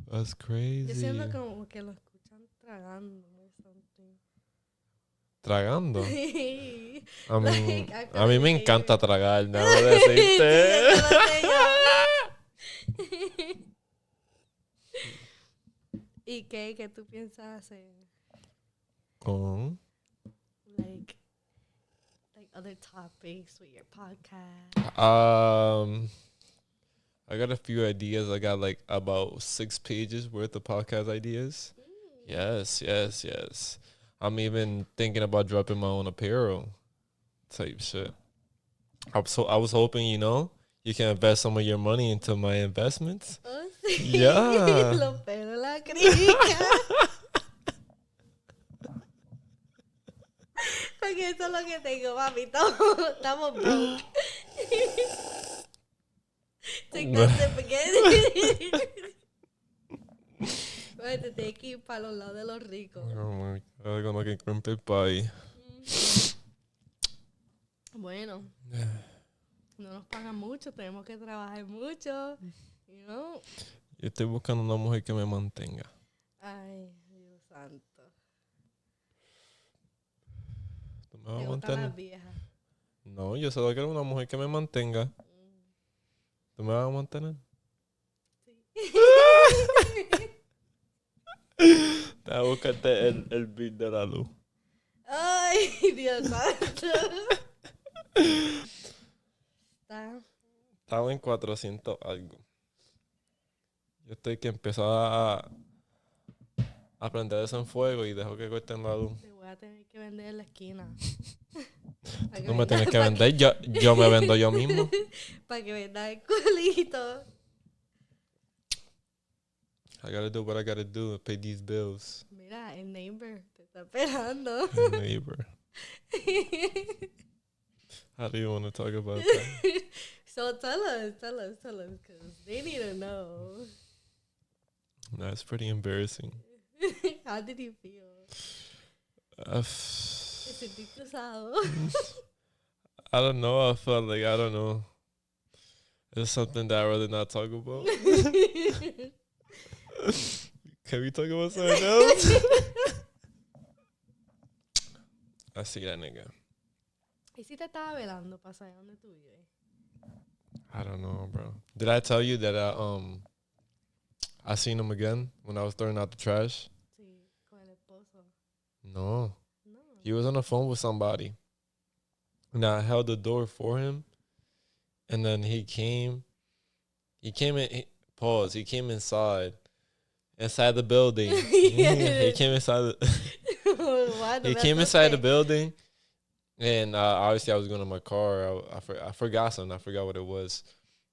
That's Yo siento crazy. como que lo escuchan tragando or something. Tragando. A mí, Like, I a feel mí like me they encanta hear. tragar, déjame Sí, decirte. eso lo sé yo. ¿Y qué tú piensas hacer? Con. Like other topics with your podcast. I got a few ideas. I got like about 6 pages worth of podcast ideas. Yes, yes, yes. I'm even thinking about dropping my own apparel type shit. I was hoping, you can invest some of your money into my investments. Oh, sí. Yeah. Los pelos, la crica. Porque eso es lo que tengo, mami. Estamos broke. Checaste spaghetti. Bueno, te tienes que ir para los lados de los ricos. Oh my God, como que crumpet pie. Bueno, no nos pagan mucho, tenemos que trabajar mucho. You know? Yo estoy buscando una mujer que me mantenga. Ay, Dios santo. ¿Tú me vas ¿Te a gustan mantener? las viejas? No, yo solo quiero una mujer que me mantenga. ¿Tú me vas a mantener? Te voy a buscarte el bill de la luz. Ay, Dios santo. Estaba en 400 algo. Yo estoy que empezaba a aprender eso en fuego y dejo que corten la luz. Te voy a tener que vender en la esquina. Tú no me tienes que vender, yo me vendo yo mismo. Para que vendas el culito. I gotta do what I gotta do to pay these bills. Mira, el neighbor te está esperando. My neighbor. How do you want to talk about that? So tell us, because they need to know. That's pretty embarrassing. How did you feel? I ¿Te sentiste usado? don't know. I felt like, I don't know. It's something that I'd rather not talk about. Can we talk about something else? I see that nigga. ¿Y si te estaba velando para saber dónde tú vives? I don't know, bro. Did I tell you that I seen him again when I was throwing out the trash? Sí, con el esposo. No. No. He was on the phone with somebody. And I held the door for him. And then he came in, pause, he came inside the building. He came inside he came inside the building. And obviously I was going to my car. I forgot something. I forgot what it was.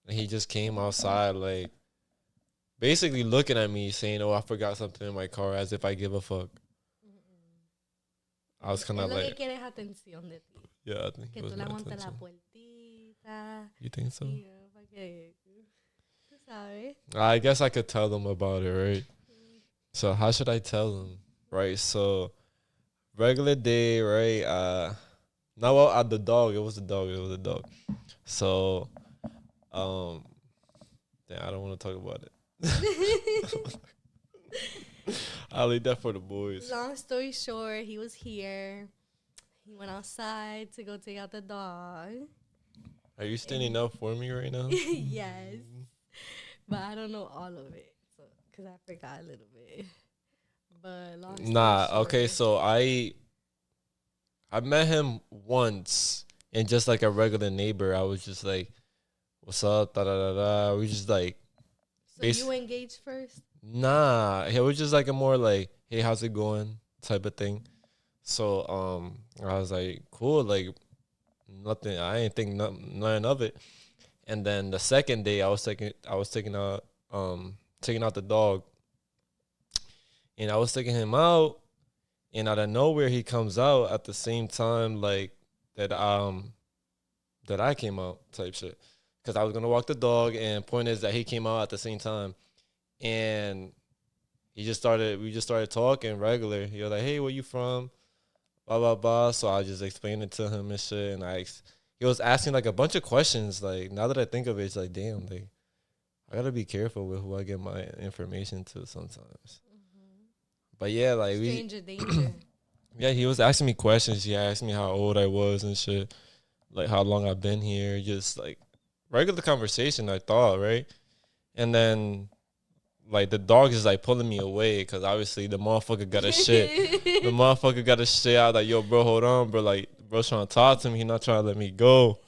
And he just came outside, like, basically looking at me saying, oh, I forgot something in my car, as if I give a fuck. I was kind of Lo que like, quiere es atención de ti. yeah, I think Que it was tú le my aguantes la attention. puertita. You think so? Y, para que, tú sabes. I guess I could tell them about it, right? So how should I tell them, right? So regular day, right? No, well, the dog. It was the dog. So, I don't want to talk about it. I'll leave that for the boys. Long story short, he was here. He went outside to go take out the dog. Are you standing up for me right now? Yes. But I don't know all of it. So, because I forgot a little bit. But long story short. Okay, so I met him once and just like a regular neighbor. I was just like, what's up? Da da da da. We just like, So you engaged first? nah. It was just like a more like, hey, how's it going? Type of thing. So I was like, cool, like nothing. I ain't think nothing of it. And then the second day, I was taking out the dog, and I was taking him out, and out of nowhere he comes out at the same time like that I came out type shit, because I was gonna walk the dog, and point is that he came out at the same time, and we just started talking regular. He was like, hey, where you from? Blah blah blah. So I just explained it to him and shit, and he was asking like a bunch of questions. Like, now that I think of it, it's like, damn, like, I gotta be careful with who I get my information to sometimes. But yeah, like Stranger danger. yeah, he was asking me questions. He asked me how old I was and shit, like how long I've been here, just like regular conversation. I thought, right, and then like the dog is like pulling me away because obviously the motherfucker got a shit. The motherfucker got a shit out like, yo, bro, hold on, bro. Like, bro's trying to talk to me. He not trying to let me go.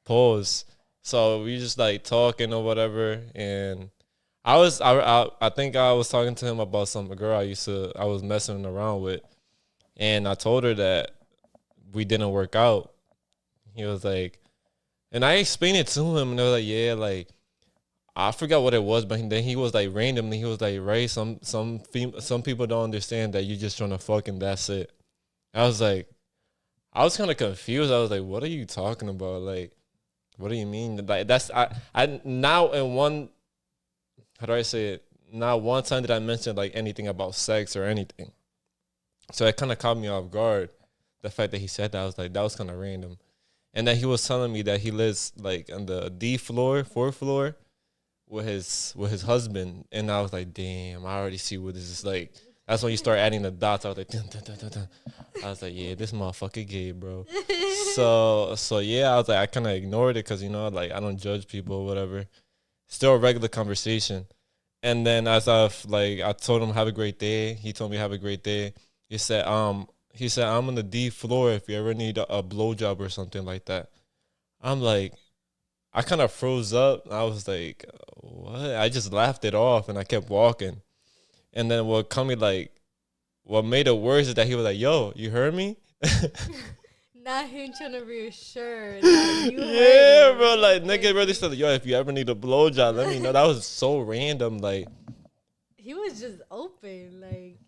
Pause. So we just like talking or whatever, and I think I was talking to him about some girl I was messing around with, and I told her that we didn't work out. He was like, and I explained it to him, and they was like, yeah, like I forgot what it was, but then he was like randomly, he was like, Ray, some people don't understand that you just trying to fuck and that's it. I was like, I was kind of confused. I was like, what are you talking about? Like, what do you mean? Like that's I now in one, how do I say it? Not one time did I mention like anything about sex or anything. So it kind of caught me off guard. The fact that he said that, I was like, that was kind of random. And then he was telling me that he lives like on the D floor, fourth floor, with his husband. And I was like, damn, I already see what this is like. That's when you start adding the dots. I was like, dun, dun, dun, dun, dun. I was like, yeah, this motherfucker gay, bro. So yeah, I was like, I kind of ignored it because like I don't judge people or whatever. Still a regular conversation. And then as I told him have a great day. He told me have a great day. He said I'm on the D floor if you ever need a blowjob or something like that. I'm like, I kind of froze up. I was like, what? I just laughed it off and I kept walking. And then what made it worse is that he was like, yo, you heard me? Not him trying to reassure that you Yeah, heard bro. him. Like, nigga really said, yo, if you ever need a blowjob, let me know. That was so random. Like, He was just open, like.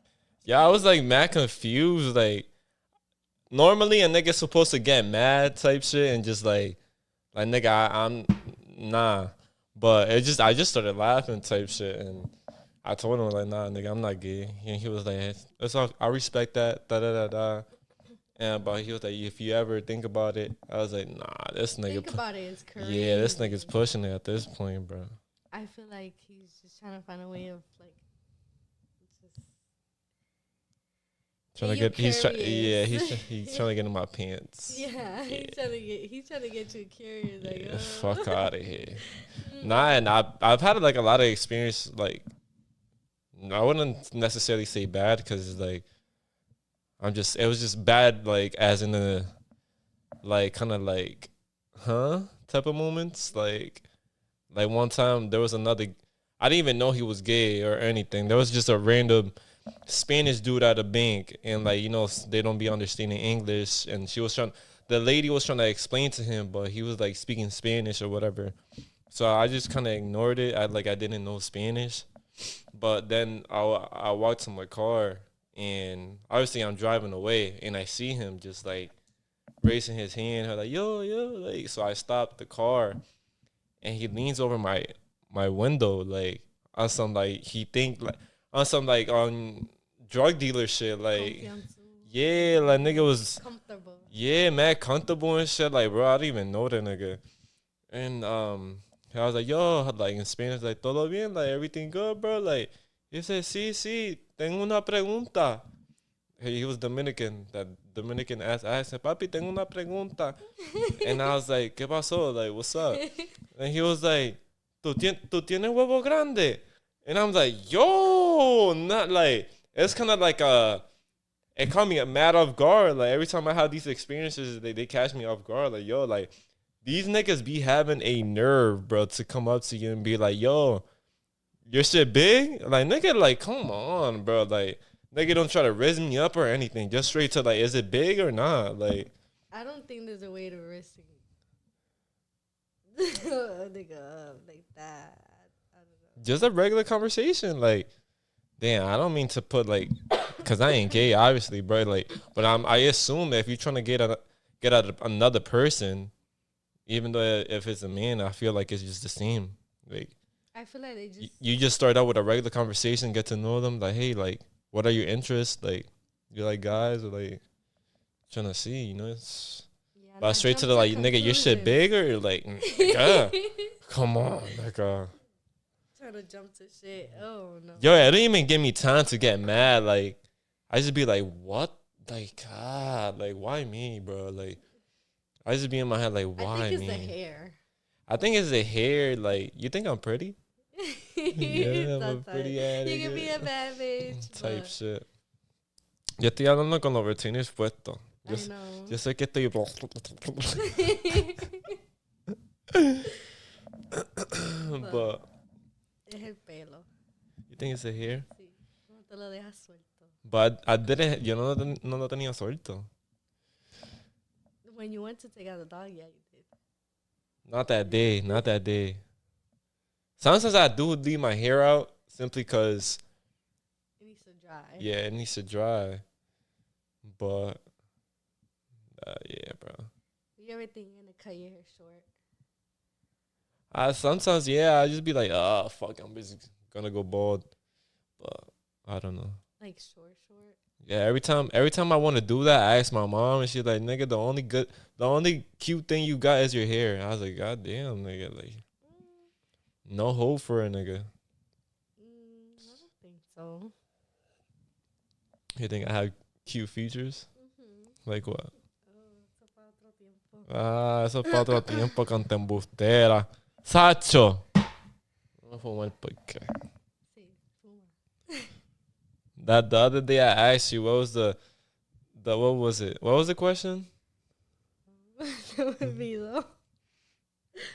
yeah, I was like mad confused. Like, normally a nigga's supposed to get mad type shit and just like nigga, I'm nah. But I just started laughing type shit, and I told him like, nah, nigga, I'm not gay. And he was like, it's all, I respect that, da da da da. And but he was like, if you ever think about it, I was like, nah, this nigga. Think about it, it's crazy. Yeah, this nigga's pushing it at this point, bro. I feel like he's just trying to find a way of like Trying to get, he's trying to get in my pants. Yeah, he's trying to get you curious. Like, yeah, fuck out of here. Nah, and I've had like a lot of experience. Like, I wouldn't necessarily say bad because like it was just bad. Like as in the like kind of like type of moments. Like one time there was another. I didn't even know he was gay or anything. There was just a random Spanish dude at a bank, and like they don't be understanding English, and the lady was trying to explain to him, but he was like speaking Spanish or whatever. So I just kind of ignored it. I didn't know Spanish, but then I walked to my car, and obviously I'm driving away, and I see him just like raising his hand, like yo, like so I stopped the car, and he leans over my window like on some like he think like on some like on drug dealer shit like yeah like nigga was comfortable. Yeah, man, comfortable and shit like bro I didn't even know that nigga. And I was like yo like in Spanish like todo bien like everything good bro like he said sí tengo una pregunta. He was Dominican. That Dominican asked, I said, papi, tengo una pregunta. And I was like, ¿qué pasó? Like, what's up? And he was like, ¿tú tienes huevo grande? And I'm like, yo, not like, it's kind of like it caught me mad off guard. Like, every time I have these experiences, they catch me off guard. Like, yo, like, these niggas be having a nerve, bro, to come up to you and be like, yo, your shit big? Like, nigga, like, come on, bro. Like, nigga don't try to raise me up or anything. Just straight to, like, is it big or not? Like, I don't think there's a way to risk nigga up like that. I don't know. Just a regular conversation. Like, damn, I don't mean to put, like, because I ain't gay, obviously, bro. Like, but I assume that if you're trying to get at another person, even though if it's a man, I feel like it's just the same. Like, I feel like you just start out with a regular conversation, get to know them. Like, hey, like, what are your interests? Like, you like guys or like trying to see, it's but straight to the like, nigga, your shit bigger. Like, come on, like, trying to jump to shit. Oh no. Yo, it didn't even give me time to get mad. Like, I just be like, what? Like, God, like, why me, bro? Like, I just be in my head like, why I think me? it's the hair. I think it's the hair. Like, you think I'm pretty? Yeah, I'm a Sometimes. pretty ass You can be a bad bitch. type But shit. Yo estoy hablando con los vecinos puestos. I know. Yo sé que estoy. But Es el pelo. you think it's the hair? Sí. No te lo dejas suelto. But I didn't. Yo no lo tenía suelto. When you went to take out the dog, yeah, you did. Not that day. Not that day. Sometimes I do leave my hair out simply because. It needs to dry. Yeah, it needs to dry. But yeah, bro. You ever think you're gonna cut your hair short? Sometimes, yeah, I just be like, oh, fuck, I'm just gonna go bald. But I don't know. Like short. Yeah, every time I want to do that, I ask my mom, and she's like, nigga, the only cute thing you got is your hair. And I was like, God damn, nigga, like, no hope for a nigga. I don't think so. You think I have cute features? Mm-hmm. Like what? Eso para otro tiempo. Eso para otro tiempo, canta embustera. Sacho. Vamos a fumar porque. Sí, fuma. That the other day I asked you, what was the what was it? What was the question? Se me olvidó.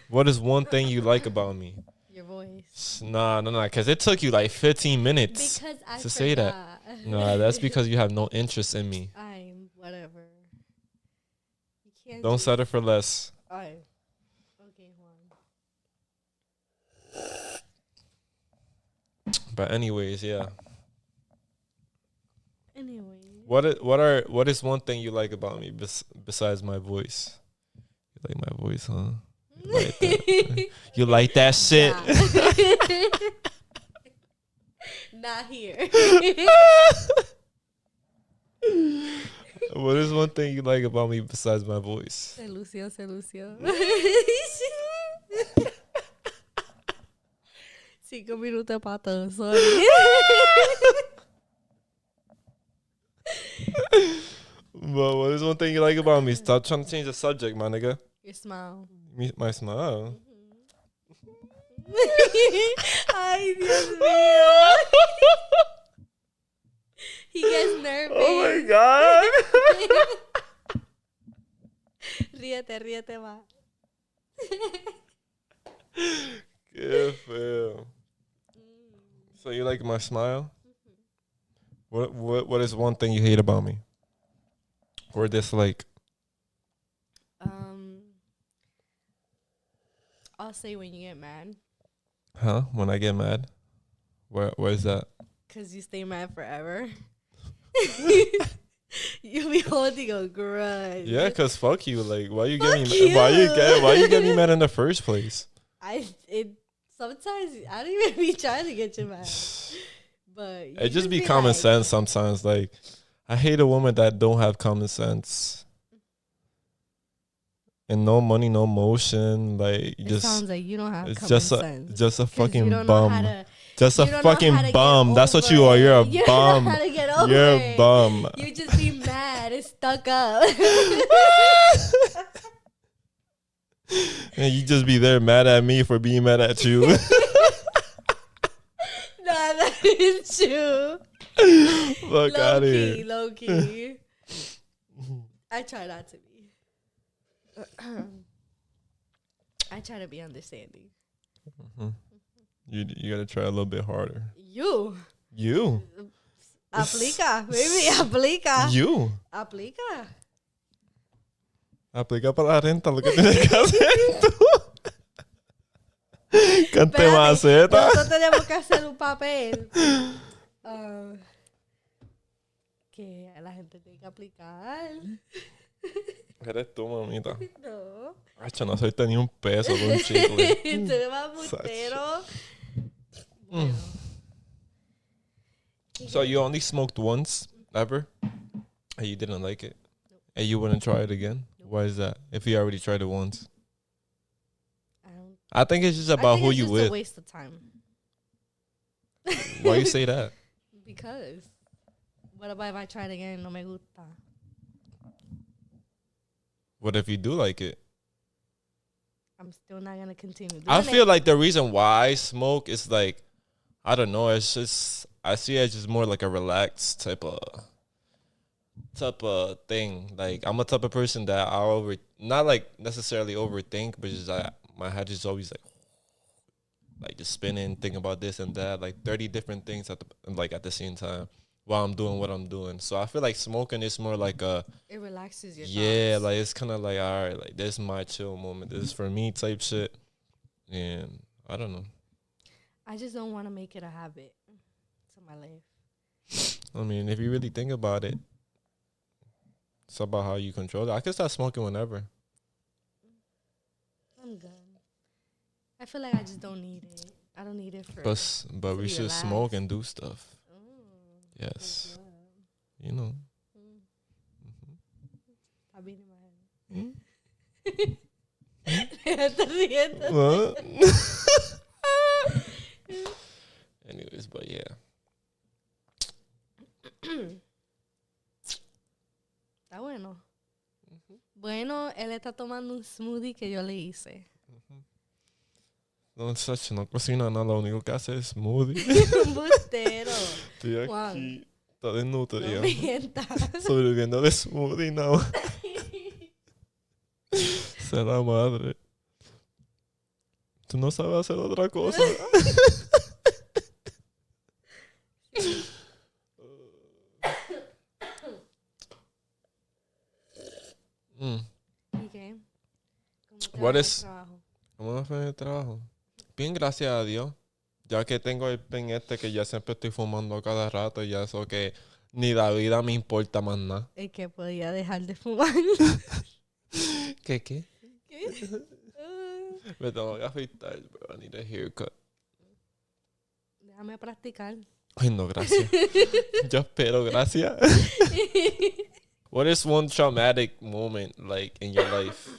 What is one thing you like about me? Your voice. Nah, because it took you like 15 minutes Because I to say that. Nah, that's because you have no interest in me. I'm whatever. You can't. Don't settle for less. Okay, Juan. But anyways, yeah. Anyway. What is one thing you like about me besides my voice? You like my voice, huh? You like that, you like that shit? Not here. What is one thing you like about me besides my voice? Se lució. 5 minutos para todo, sorry. But what is one thing you like about me? Stop trying to change the subject, my nigga. Your smile. My smile. Ay, Dios mío. He gets nervous. Oh my god. Ríete más. Qué feo. So you like my smile? What is one thing you hate about me? Or dislike? I'll say when you get mad. Huh? When I get mad? Where is that? Cause you stay mad forever. You be holding a grudge. Yeah, cause fuck you. Like, why you get me? Why you get me mad in the first place? Sometimes I don't even be trying to get you mad, but It just be common sense sometimes. Like, I hate a woman that don't have common sense. And no money, no motion. Like, it sounds like you don't have it's common sense. just a fucking bum. Just a fucking bum. That's what you are. You're a you bum. Don't know how to get over You're a it. bum. You just be mad and stuck up. And you just be there mad at me for being mad at you. Nah, that is true. Fuck out of here. Low key. I try not to be. I try to be understanding. Mm-hmm. You gotta try a little bit harder. You. Aplica, baby, aplica. You. Aplica. Aplica para la renta lo que tienes que hacer tú. Cante maceta. Nosotros tenemos que hacer un papel. Que la gente tiene que aplicar. Eres tú, mamita. No. Acho, no soy ni un peso por un chicle. Tú eres más bustero. Bueno. So you only smoked once ever, and you didn't like it, and you wouldn't try it again? Nope. Why is that? If you already tried it once, I think it's just about who you with. It's a waste of time. Why you say that? Because what about if I try it again and no me gusta? What if you do like it? I'm still not gonna continue doing I feel it. like the reason why I smoke is like, I don't know. It's just I see it as just more like a relaxed type of thing. Like I'm a type of person that not like necessarily overthink, but just my head is always like just spinning, thinking about this and that, like 30 different things at the same time while I'm doing what I'm doing. So I feel like smoking is more like It relaxes your yeah, thoughts. like it's kind of like, all right, like this is my chill moment. This is for me type shit. And I don't know. I just don't want to make it a habit to my life. I mean, if you really think about it, it's about how you control it. I can start smoking whenever. I'm good. I feel like I just don't need it. I don't need it for. But we be should relaxed. smoke and do stuff. Mm, Yes. good. You know. Está bien en my Mm. head. Está riendo. What? Anyways, but yeah. Está bueno. Bueno, él está tomando un smoothie que yo le hice. No, chacho, no cocina nada, lo único que hace es smoothie. Un bustero. Estoy Juan, aquí, está desnudo, no ya. mientas. Sobreviviendo de smoothie, no. Sea la madre. Tú no sabes hacer otra cosa. ¿Y qué? ¿Cómo te What va is- el trabajo? ¿Cómo me fue en el trabajo? Bien, gracias a Dios. Ya que tengo el pen que ya siempre estoy fumando a cada rato, y ya eso que ni la vida me importa más nada. El que podía dejar de fumar. ¿Qué? ¿Qué? Me tengo que afeitar, bro. I need a haircut. Déjame practicar. Ay, no, gracias. Yo espero, gracias. What is one traumatic moment, like, in your life?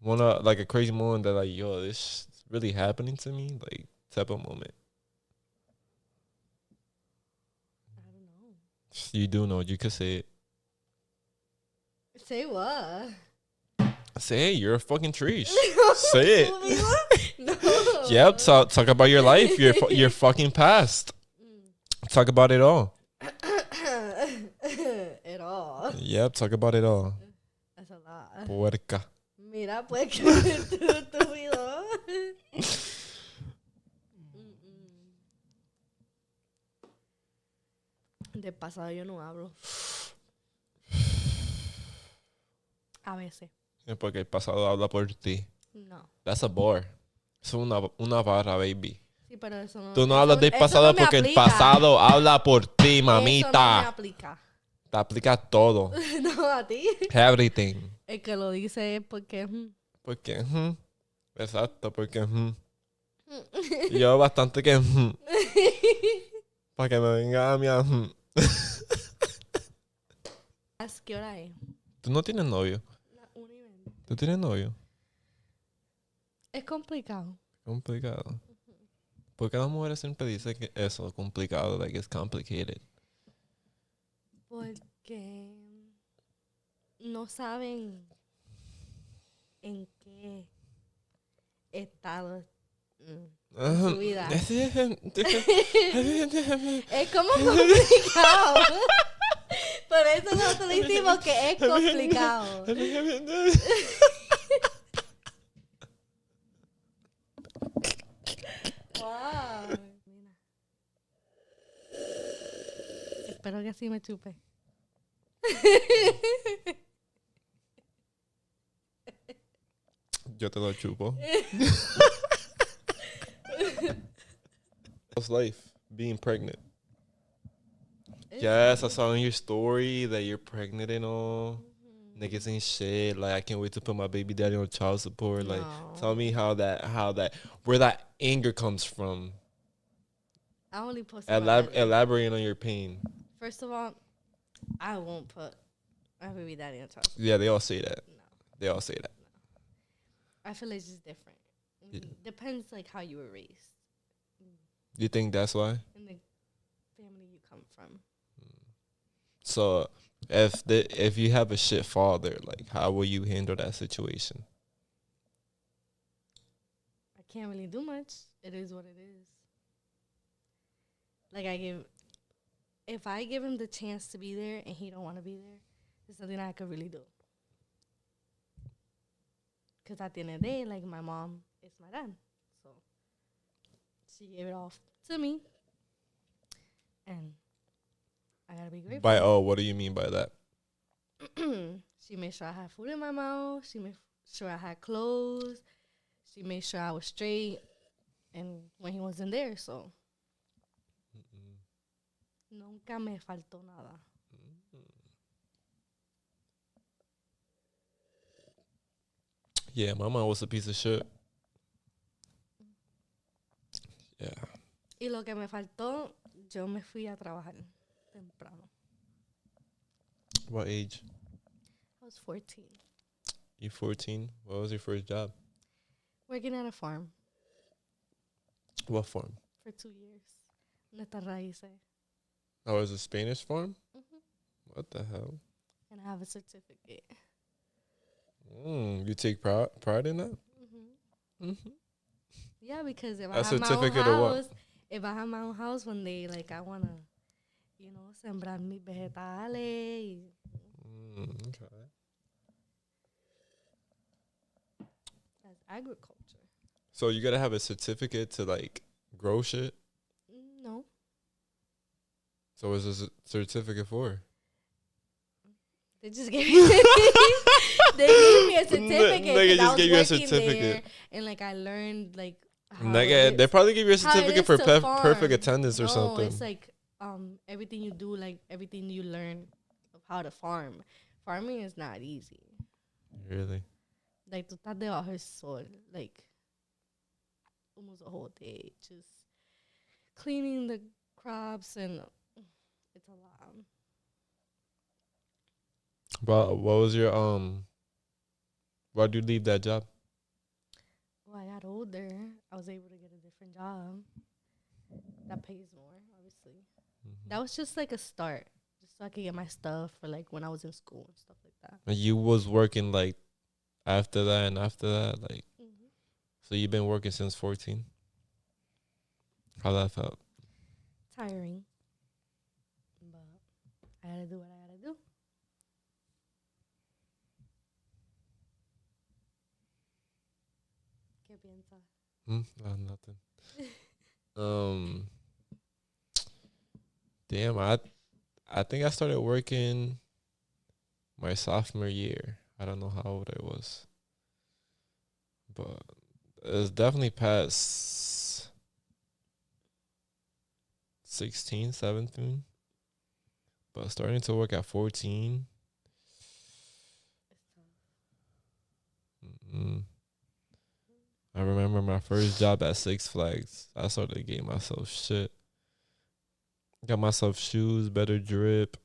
Like, a crazy moment that, like, yo, this is really happening to me? Like, type of moment. I don't know. You do know. You could say it. Say what? Say it. You're a fucking trees. Say it. No. Yep. Talk about your life. Your fucking past. Talk about it all. At all. Yep. Talk about it all. That's a lot. Puerca. Mira, pues que tú estúpido. Del pasado yo no hablo. A veces. Es porque el pasado habla por ti. No. That's a bar. Es una barra, baby. Sí, pero eso no. Tú no eso hablas del eso pasado no me porque el aplica. pasado habla por ti, Eso no me mamita. aplica. Te aplica todo. No, a ti. Everything. El que lo dice es porque. Porque, exacto, porque, yo bastante que, para que me venga a mí a, ¿Qué hora es? ¿Tú no tienes novio? Las 1:20. ¿Tú tienes novio? Es complicado. Complicado. ¿Por qué las mujeres siempre dicen que eso es complicado? Like, it's complicated. Porque no saben en qué estado en su vida. Es como complicado. Por eso nosotros decimos que es complicado. Wow. Mira. Espero que así me chupe. Yo te lo chupo. How's life being pregnant? Yes, I saw in your story that you're pregnant and all. Niggas ain't shit. Like, I can't wait to put my baby daddy on child support. Like, tell me where that anger comes from. I only posted my baby. Elaborate on your pain. First of all, I won't put my baby daddy on child support. Yeah, they all say that. No. They all say that. I feel it's just different. Yeah. Depends like how you were raised. You think that's why? in the family you come from. So if you have a shit father, like how will you handle that situation? I can't really do much. It is what it is. Like if I give him the chance to be there and he don't want to be there, there's nothing I could really do. Because at the end of the day, like my mom is my dad, so she gave it off to me, and I gotta be grateful. What do you mean by that? She made sure I had food in my mouth. She made sure I had clothes. She made sure I was straight, and when he wasn't there, so nunca me faltó nada. Yeah, my mom was a piece of shit. Yeah. Y lo que me faltó, yo me fui a trabajar temprano. What age? I was 14. You 14? What was your first job? Working at a farm What farm? for 2 years. Neta raíces. Oh, it was a Spanish farm? Mhm. What the hell? And I have a certificate. You take pride in that? Yeah, because if A I have my own certificate of what? house, if I have my own house one day, like I wanna, sembrar mis vegetales. Okay. That's agriculture. So you gotta have a certificate to like grow shit? No. So what's this certificate for? They just gave me they gave me a certificate. They 'Cause I just was gave you a working certificate. there, and like I learned like how Nigga, they probably give you a how it certificate is for to farm. perfect attendance or No, something. it's like everything you do, like everything you learn of how to farm. Farming is not easy. Really? Like tú estás debajo del sol, like almost a whole day, just cleaning the crops, and it's a lot. Well, what was your why'd you leave that job? Well, I got older. I was able to get a different job that pays more, obviously. That was just like a start, just so I could get my stuff for like when I was in school and stuff like that. And you was working like after that and after that, like so you've been working since 14? How that felt? Tiring, but I gotta do what I gotta do. ¿Qué piensas? Nothing. Damn, I think I started working my sophomore year. I don't know how old I was, but it's definitely past 16, 17. But starting to work at 14. I remember my first job at Six Flags. I started getting myself shit. Got myself shoes, better drip.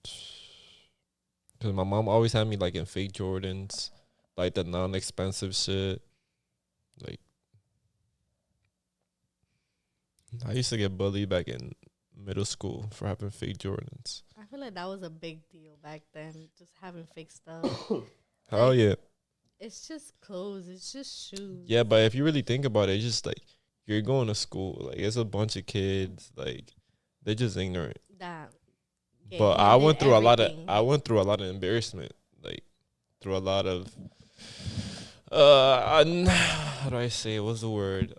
Because my mom always had me like in fake Jordans, like the non-expensive shit. Like, I used to get bullied back in middle school for having fake Jordans. I feel like that was a big deal back then, just having fake stuff. Hell yeah. It's just clothes. It's just shoes. Yeah, but if you really think about it, it's just like you're going to school. Like, it's a bunch of kids. Like, they're just ignorant. But I went through a lot of embarrassment. Like, through a lot of how do I say it? What's the word?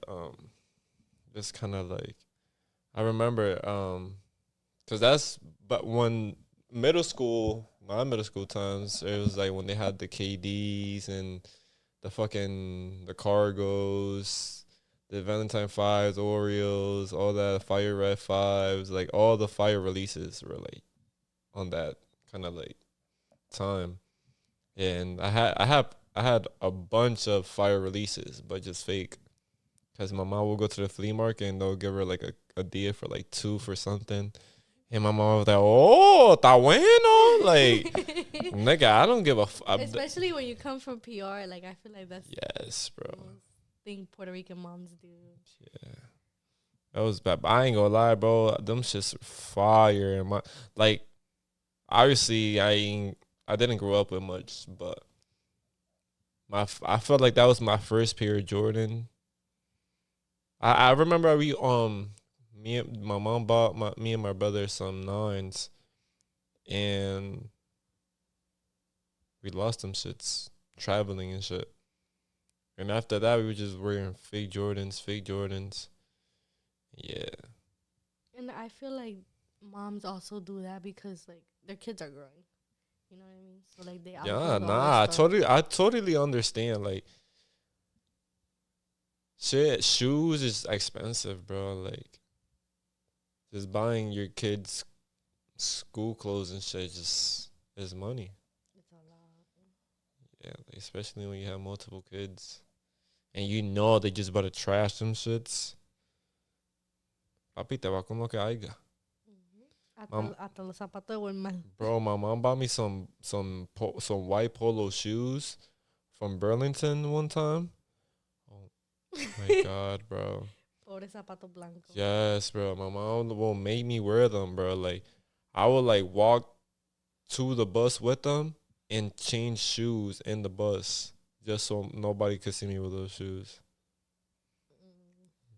Just kind of like I remember because but when my middle school times, it was like when they had the KDs and the Cargos, the Valentine 5s, Oreos, all that Fire Red 5s, like all the fire releases were like on that kind of like time. And I had a bunch of fire releases, but just fake. Because my mom will go to the flea market and they'll give her like a deal for like 2 for something. And my mom was like, oh, está bueno. Like, nigga, I don't give a Especially when you come from PR. Like, I feel like that's... Yes, bro. thing Puerto Rican moms do. Yeah. That was bad. But I ain't gonna lie, bro. Them shits are fire. And like, obviously, I didn't grow up with much, but I felt like that was my first pair of Jordan. I remember me and my mom bought me and my brother some nines, and we lost them shits traveling and shit. And after that, we were just wearing fake Jordans, fake Jordans. Yeah. And I feel like moms also do that because like their kids are growing. You know what I mean? So like they Yeah, outgrow all their nah, stuff. I totally understand. Like, shit, shoes is expensive, bro. Like, just buying your kids school clothes and shit just is money. It's a lot. Yeah, like, especially when you have multiple kids and you know they just about to trash them shits. Papi, te va con lo que haya. Hasta los zapatos were mal. Bro, my mom bought me some white polo shoes from Burlington one time. Oh my god, bro. Pobre zapato blanco. Yes, bro. My mom will make me wear them, bro. Like, I would like walk to the bus with them and change shoes in the bus just so nobody could see me with those shoes.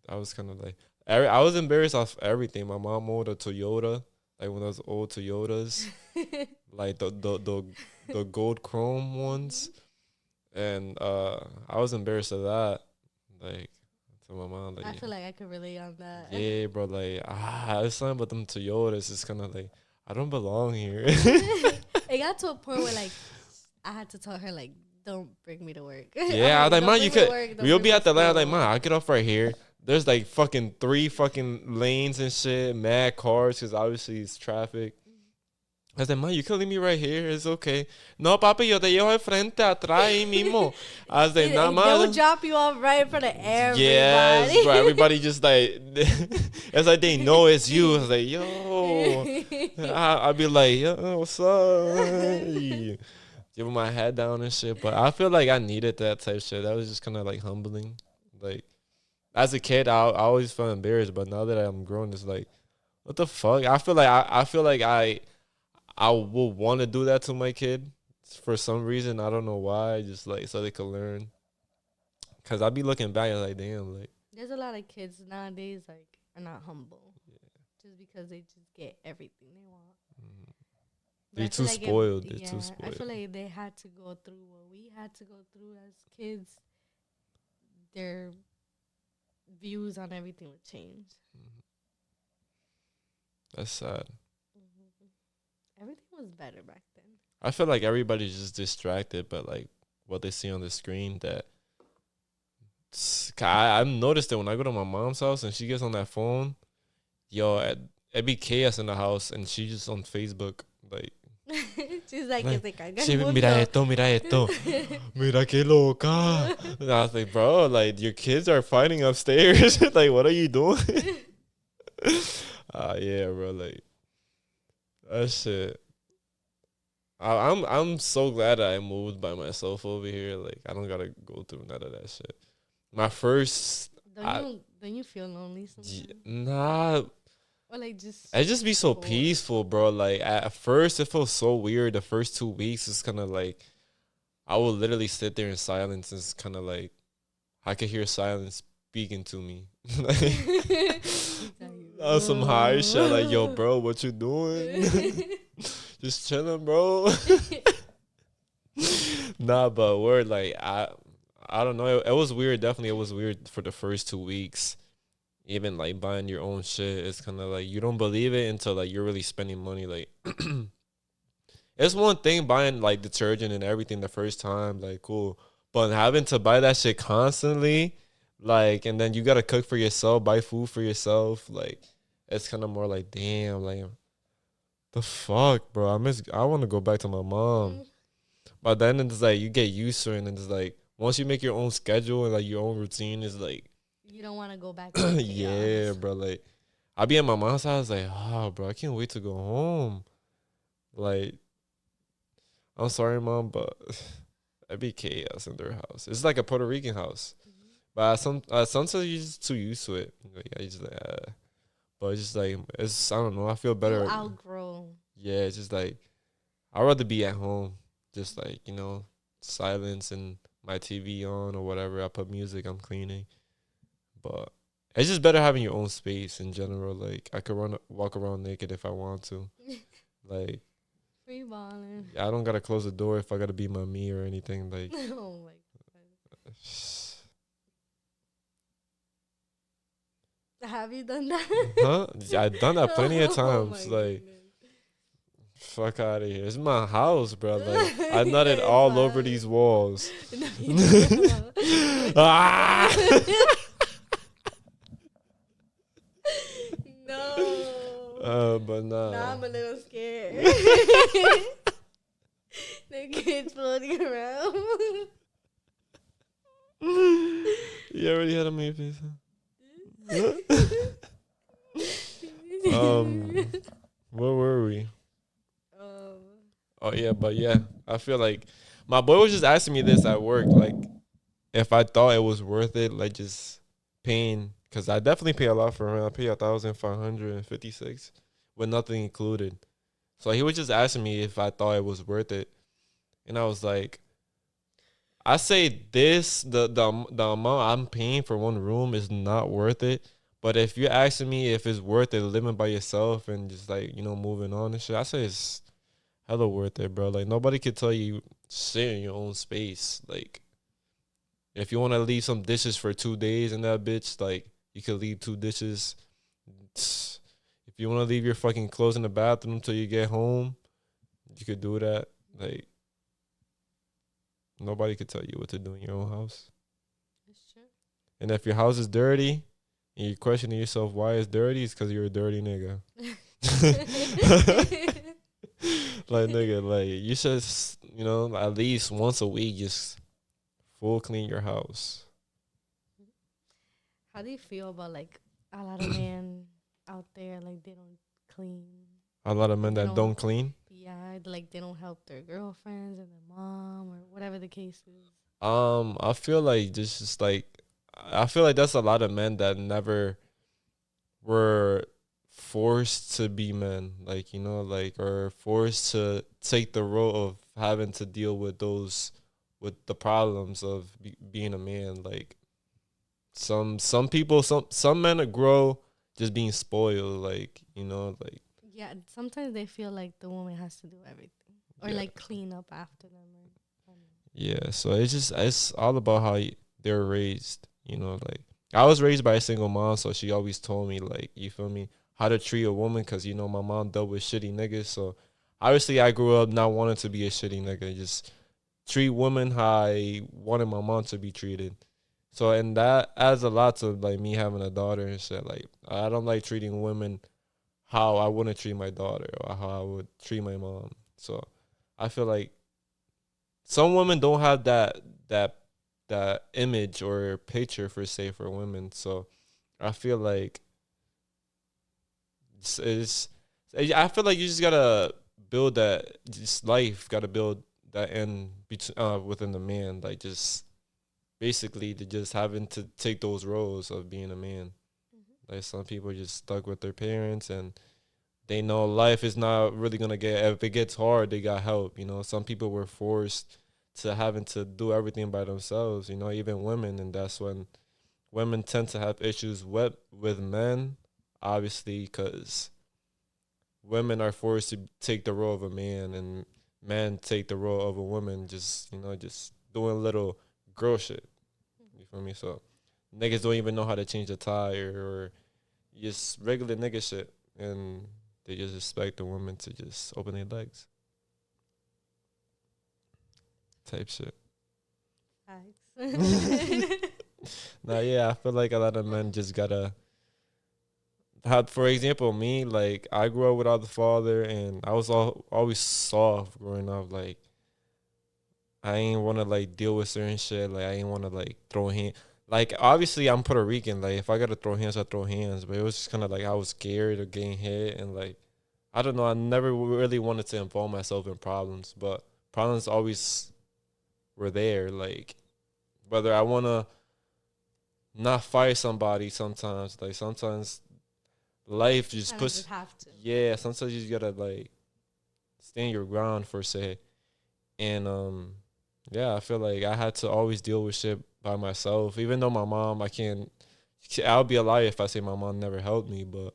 I was kind of like, I was embarrassed off everything. My mom owned a Toyota, like one of those old Toyotas, like the gold chrome ones, and I was embarrassed of that. Like, to my mom, like, I feel like I could relate on that. yeah, bro, like, it's something about them Toyotas. It's kind of like, I don't belong here. It got to a point where like I had to tell her like, don't bring me to work. Yeah, I was like, "Don't man, bring you me to could. work, don't We'll bring be me at to the lab. Like, school." man, I get off right here. There's like fucking 3 fucking lanes and shit, mad cars, because obviously it's traffic. I was like, man, you can leave me right here. It's okay. No, papi, yo te llevo al frente, atrás, ahí mismo. I was like, nah, They will man. drop you off right in front of everybody. Yes, bro. Everybody just like, it's like they know it's you. I was like, yo. I'd be like, yo, what's up? Giving my head down and shit. But I feel like I needed that type of shit. That was just kind of like humbling. Like, as a kid, I always felt embarrassed. But now that I'm grown, it's like, what the fuck? I feel like I will want to do that to my kid for some reason. I don't know why. Just like so they could learn. Cause I be looking back and like, damn, like, There's a lot of kids nowadays like are not humble, just because they just get everything they want. But they're I feel too like spoiled. They're yeah, too I spoiled. feel like they had to go through what we had to go through as kids. Their views on everything would change. That's sad. Everything was better back then. I feel like everybody's just distracted, but like what they see on the screen. That I've noticed that when I go to my mom's house and she gets on that phone, yo, it be chaos in the house, and she just on Facebook, like. She's like, Like, que se caiga she, el mira mundo. esto, mira que loca. And I was like, bro, like your kids are fighting upstairs. Like, what are you doing? Yeah, bro, like that shit. I'm so glad I moved by myself over here. Like, I don't gotta go through none of that shit. My first, Don't you feel lonely sometimes? nah, Or like just it just be so bored? peaceful, bro. Like at first, it felt so weird. The first 2 weeks, it's kind of like I would literally sit there in silence, and it's kind of like I could hear silence speaking to me. Like, that was some high shit. Like, yo, bro, what you doing? Just chilling, bro. Nah, but we're like I don't know. It was weird. Definitely, it was weird for the first 2 weeks. Even like buying your own shit, it's kind of like you don't believe it until like you're really spending money. Like, it's one thing buying like detergent and everything the first time, like cool, but having to buy that shit constantly, like, and then you gotta cook for yourself, buy food for yourself, like, it's kind of more like, damn, like, the fuck, bro. I want to go back to my mom, but then it's like you get used to it, and it's like once you make your own schedule and like your own routine, it's like You don't want to go back to the yeah, chaos. bro. Like, I be at my mom's house, like, oh, bro, I can't wait to go home. Like, I'm sorry, mom, but it'd be chaos in their house. It's like a Puerto Rican house. But sometimes you're just too used to it. Like, I just but it's just like it's I don't know. I feel You better. outgrow. Yeah, it's just like I'd rather be at home, just like silence and my TV on or whatever. I put music. I'm cleaning, but it's just better having your own space in general. Like I could walk around naked if I want to. Like Free balling. I don't gotta close the door if I gotta be my me or anything. Like, Oh my god. Have you done that? huh? I've done that plenty of Oh my times. Like, goodness. fuck out of here. It's my house, bro. Like, I nutted Yeah, it's all over fine. these walls. No, you didn't. Ah! No. But Now nah. I'm a little scared. The kids floating around. You already had a me face. Um, where were we? um, Oh yeah, but yeah, I feel like my boy was just asking me this at work, like if I thought it was worth it, like just paying, because I definitely pay a lot for him. I pay 1,556 with nothing included. So he was just asking me if I thought it was worth it, and I was like, I say this the amount I'm paying for one room is not worth it. But if you're asking me if it's worth it living by yourself and just like moving on and shit, I say it's hella worth it, bro. Like nobody could tell you sit in your own space. Like if you want to leave some dishes for 2 days in that bitch, like you could leave 2 dishes. If you want to leave your fucking clothes in the bathroom till you get home, you could do that. Like nobody could tell you what to do in your own house. that's true. And if your house is dirty and you're questioning yourself why it's dirty, it's because you're a dirty nigga. Like nigga, like you should, at least once a week just full clean your house. How do you feel about like a lot of men out there like they don't clean? A lot of Like men they that don't, don't clean. yeah, like they don't help their girlfriends and their mom or whatever the case is. I feel like this is like, I feel like that's a lot of men that never were forced to be men, like like or forced to take the role of having to deal with with the problems of being a man. Like some people, some men grow just being spoiled, like like Yeah, sometimes they feel like the woman has to do everything or yeah, like clean up after them. Or, yeah. So it's all about how they're raised. Like I was raised by a single mom, so she always told me like you feel me how to treat a woman, because my mom dealt with shitty niggas. So obviously I grew up not wanting to be a shitty nigga, just treat women how I wanted my mom to be treated. So and that adds a lot to like me having a daughter and shit. Like I don't like treating women how I wouldn't treat my daughter or how I would treat my mom. So I feel like some women don't have that that image or picture for say for women. So I feel like it's I feel like you just gotta build that just life. Gotta build that in between within the man. Like just basically to just having to take those roles of being a man. Like some people just stuck with their parents and they know life is not really gonna get, if it gets hard, they got help. Some people were forced to having to do everything by themselves, even women, and that's when women tend to have issues with men, obviously, because women are forced to take the role of a man and men take the role of a woman, just just doing little girl shit. You feel me? So niggas don't even know how to change a tire or just regular nigga shit, and they just expect the woman to just open their legs, type shit. facts. Nah, yeah, I feel like a lot of men just gotta have. For example, me, like I grew up without the father, and I was always soft growing up. Like I ain't want to like deal with certain shit. Like I ain't want to like throw hand. Like obviously I'm Puerto Rican. Like if I gotta throw hands, I throw hands. But it was just kind of like I was scared of getting hit, and like I don't know. I never really wanted to involve myself in problems, but problems always were there. Like whether I wanna not fight somebody sometimes. Like sometimes life just Kind of puts just have to. yeah, sometimes you just gotta like stand your ground for say. And yeah, I feel like I had to always deal with shit by myself. Even though my mom, I can't I'll be a liar if I say my mom never helped me, but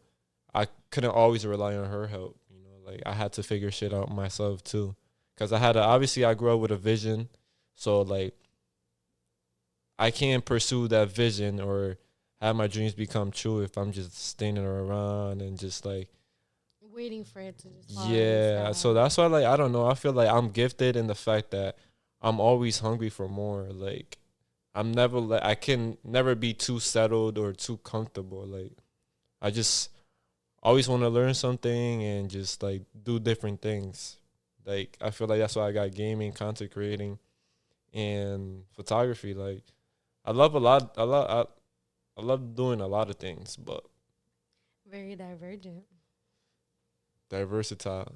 I couldn't always rely on her help. You know, like I had to figure shit out myself too. Cause I had to obviously I grew up with a vision. So like I can't pursue that vision or have my dreams become true if I'm just standing around and just like Waiting for it to just fall out of the yeah. sky. So that's why like I don't know. I feel like I'm gifted in the fact that I'm always hungry for more. Like I'm never like I can never be too settled or too comfortable. Like I just always want to learn something and just like do different things. Like I feel like that's why I got gaming, content creating, and photography. Like I love a lot. I love doing a lot of things, but Very divergent. diversitile.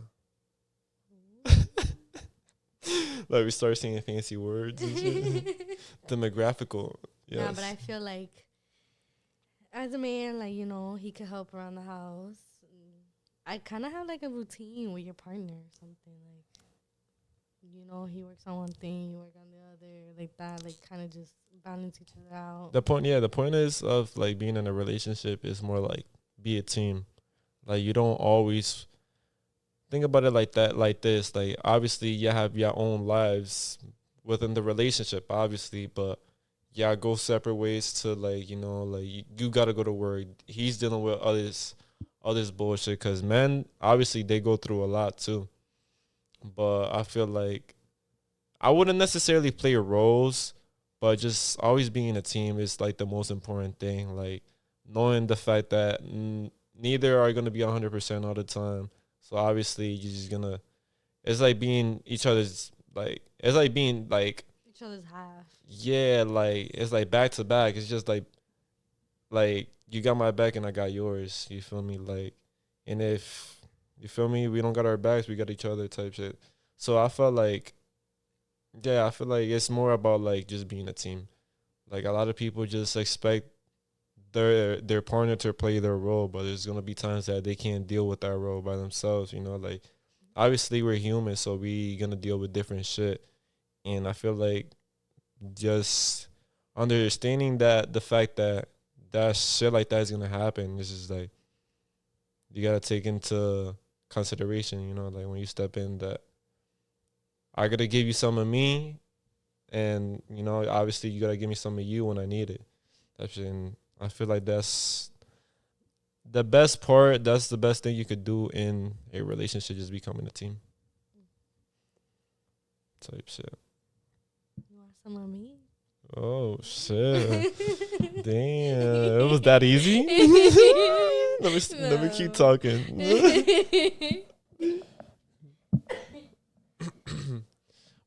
Like we start saying fancy words and shit. Demographical. Nah, but Yes. I feel like as a man, like, you know, he could help around the house. I kind of have like a routine with your partner or something. Like, you know, he works on one thing, you work on the other, like that. Like, kind of just balance each other out. The point is of like being in a relationship is more like be a team. Like you don't always think about it like that, like this. Like obviously you have your own lives within the relationship, obviously, but y'all go separate ways to like like you gotta go to work. He's dealing with others bullshit because men obviously they go through a lot too. But I feel like I wouldn't necessarily play roles, but just always being a team is like the most important thing. Like knowing the fact that neither are gonna be 100% all the time. So obviously you're just gonna. It's like being each other's like. It's like being like Each other's half. yeah, like it's like back to back. It's just like you got my back and I got yours. You feel me? Like, and if you feel me, we don't got our backs, we got each other type shit. So I felt like yeah, I feel like it's more about like just being a team. Like a lot of people just expect their partner to play their role, but there's gonna be times that they can't deal with that role by themselves. You know, like obviously we're human, so we gonna deal with different shit. And I feel like just understanding that the fact that that shit like that is gonna happen, this is like you gotta take into consideration. You know, like when you step in that I gotta give you some of me and obviously you gotta give me some of you when I need it. And I feel like that's the best part. That's the best thing you could do in a relationship, just becoming a team. Type shit. You want some of me? Oh shit! Damn, it was that easy. Let me keep talking.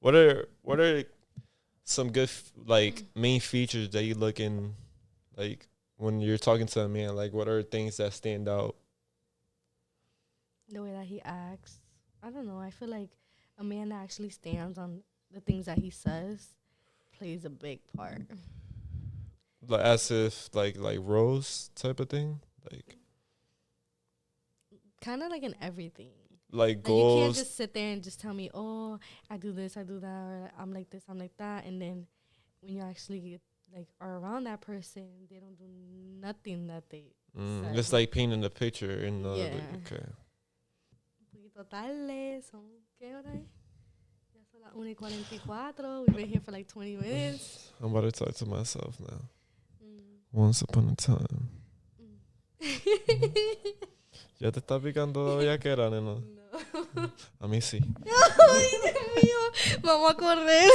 What are some good like main features that you look in like when you're talking to a man? Like what are things that stand out? The way that he acts. I don't know. I feel like a man that actually stands on the things that he says plays a big part. Like as if like Rose type of thing, Kind of like in everything. like Like, you can't goals. just sit there and just tell me, oh, I do this, I do that, or I'm like this, I'm like that. And then when you actually like are around that person, they don't do nothing that they said. It's like painting the picture in the Yeah. okay. Un poquito tarde, son, ¿qué hora es? Ya son las 1:44. We've been here for like 20 minutes. I'm about to talk to myself now. Mm. Once upon a time. Mm. Ya te está picando ya que era, nena. No. A mí sí. Ay, Dios mío. Vamos a correr.